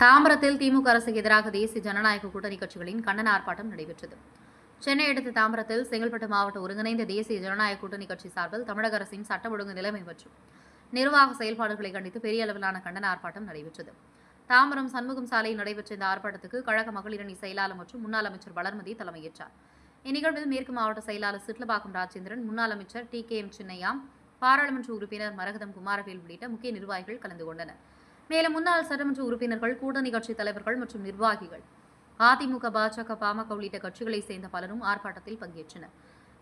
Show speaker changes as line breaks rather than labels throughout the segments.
தாம்பரத்தில் திமுக அரசுக்கு எதிராக தேசிய ஜனநாயக கூட்டணி கட்சிகளின் கண்டன ஆர்ப்பாட்டம் நடைபெற்றது. சென்னை அடுத்த தாம்பரத்தில் செங்கல்பட்டு மாவட்ட ஒருங்கிணைந்த தேசிய ஜனநாயக கூட்டணி கட்சி சார்பில் தமிழக அரசின் சட்ட ஒழுங்கு நிலைமை மற்றும் நிர்வாக செயல்பாடுகளை கண்டித்து பெரிய அளவிலான கண்டன ஆர்ப்பாட்டம் நடைபெற்றது. தாம்பரம் சண்முகம் சாலையில் நடைபெற்ற இந்த ஆர்ப்பாட்டத்துக்கு கழக மகளிரணி செயலாளர் மற்றும் முன்னாள் அமைச்சர் வளர்மதி தலைமையேற்றார். இந்நிகழ்வில் மேற்கு மாவட்ட செயலாளர் சிட்லபாக்கம் ராஜேந்திரன், முன்னாள் அமைச்சர் TKM சின்னையா, பாராளுமன்ற உறுப்பினர் மரகதம் குமாரவேல் உள்ளிட்ட முக்கிய நிர்வாகிகள் கலந்து கொண்டனர். மேலும் முன்னாள் சட்டமன்ற உறுப்பினர்கள், கூட்டணி கட்சித் தலைவர்கள் மற்றும் நிர்வாகிகள், அதிமுக, பாஜக, பாமக உள்ளிட்ட கட்சிகளை சேர்ந்த பலரும் ஆர்ப்பாட்டத்தில் பங்கேற்றனர்.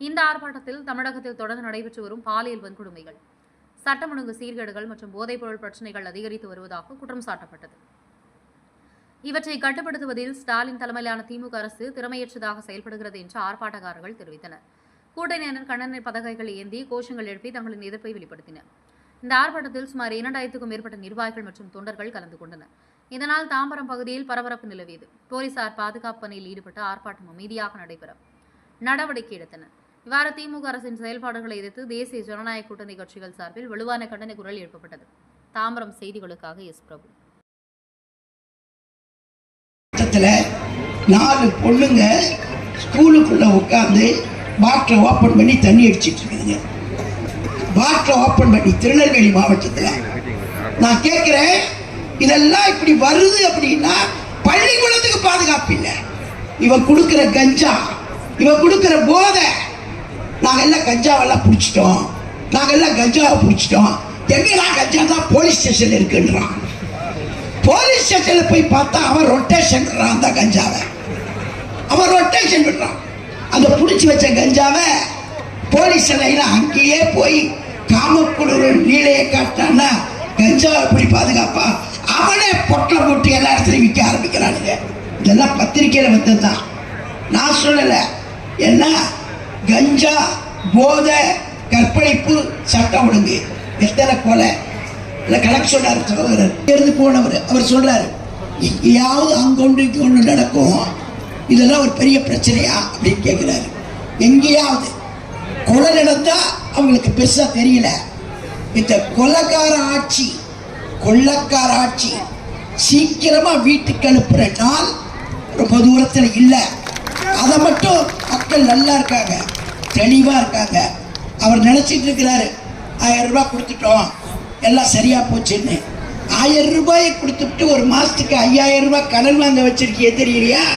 இந்த ஆர்ப்பாட்டத்தில் தமிழகத்தில் தொடர்ந்து நடைபெற்று வரும் பாலியல் வன்கொடுமைகள், சட்டம் ஒழுங்கு சீர்கேடுகள் மற்றும் போதைப்பொருள் பிரச்சினைகள் அதிகரித்து வருவதாக குற்றம் சாட்டப்பட்டது. இவற்றை கட்டுப்படுத்துவதில் ஸ்டாலின் தலைமையிலான திமுக அரசு திறமையற்றதாக செயல்படுகிறது என்று ஆர்ப்பாட்டக்காரர்கள் தெரிவித்தனர். கூட்டணியினர் கண்டன பதாகைகள் ஏந்தி கோஷங்கள் எழுப்பி தங்களின் எதிர்ப்பை வெளிப்படுத்தினர். இந்த ஆர்ப்பாட்டத்தில் சுமார் 2000க்கும் மேற்பட்ட நிர்வாகிகள் மற்றும் தொண்டர்கள் கலந்து கொண்டனர். இதனால் தாம்பரம் பகுதியில் பரபரப்பு நிலவியது. போலீசார் பாதுகாப்பு பணியில் ஈடுபட்டு ஆர்ப்பாட்டம் அமைதியாக நடைபெற நடவடிக்கை எடுத்தனர். இவ்வாறு திமுக அரசின் செயல்பாடுகளை எதிர்த்து தேசிய ஜனநாயக கூட்டணி கட்சிகள் சார்பில் வலுவான கண்டன குரல் எழுப்பப்பட்டது. தாம்பரம் செய்திகளுக்காக எஸ். பிரபு.
4 பொண்ணுங்க ஸ்கூலுக்குள்ள உட்கார்ந்து பாட்டில் ஓப்பன் பண்ணி தண்ணி அடிச்சிட்டு இருக்குதுங்க. பாட்டில் ஓப்பன் பண்ணி திருநெல்வேலி மாவட்டத்தில் நான் கேட்கிறேன், இதெல்லாம் இப்படி வருது அப்படின்னா பள்ளிக்கூடத்துக்கு பாதுகாப்பு இல்லை. இவன் கொடுக்கிற கஞ்சா, இவன் கொடுக்கிற போதை, நாங்கெல்லாம் கஞ்சாவெல்லாம் பிடிச்சிட்டோம், நாங்கெல்லாம் கஞ்சாவை பிடிச்சிட்டோம், எங்கெல்லாம் கஞ்சா தான் போலீஸ் ஸ்டேஷன் இருக்குன்றான். போலீஸ் ஸ்டேஷன்ல போய் பார்த்தா அவன் ரொட்டேஷன் அந்த கஞ்சாவை அவன் ரொட்டேஷன் விடுறான். அந்த பிடிச்சி வச்ச கஞ்சாவை போலீஸ் நிலையில அங்கேயே போய் காமக்குழு நீலையை காட்டினா கஞ்சா எப்படி பாதுகாப்பா அவனே பொட்டலை போட்டு எல்லா இடத்துலையும் விற்க ஆரம்பிக்கிறானுங்க. இதெல்லாம் பத்திரிகையில வந்ததுதான், நான் சொல்லல. என்ன கஞ்சா, போதை, கற்பழிப்பு, சட்டம் ஒழுங்கு, எத்தனை கொலை கணக்கு சொன்னார் சகோதரர். இருந்து போனவர் அவர் சொல்றாரு, எங்கேயாவது அங்கொண்டு இங்கொண்டு நடக்கும், இதெல்லாம் ஒரு பெரிய பிரச்சனையா அப்படின்னு கேட்கிறாரு. எங்கேயாவது கொலை நடந்தா அவங்களுக்கு பெருசா தெரியல. இந்த கொலைக்கார ஆட்சி சீக்கிரமா வீட்டுக்கு அனுப்புற நாள் ரொம்ப தூரத்தில் இல்லை. அதை மட்டும் மக்கள் நல்லா இருக்காங்க, தெளிவா இருக்காங்க. அவர் நினைச்சிட்டு இருக்கிறாரு 1000 ரூபாய் கொடுத்துட்டோம் எல்லாம் சரியா போச்சுன்னு. 1000 ரூபாயை கொடுத்துட்டு ஒரு மாசத்துக்கு 5000 ரூபாய் கடன் வாங்க வச்சிருக்கீங்க தெரியலையா?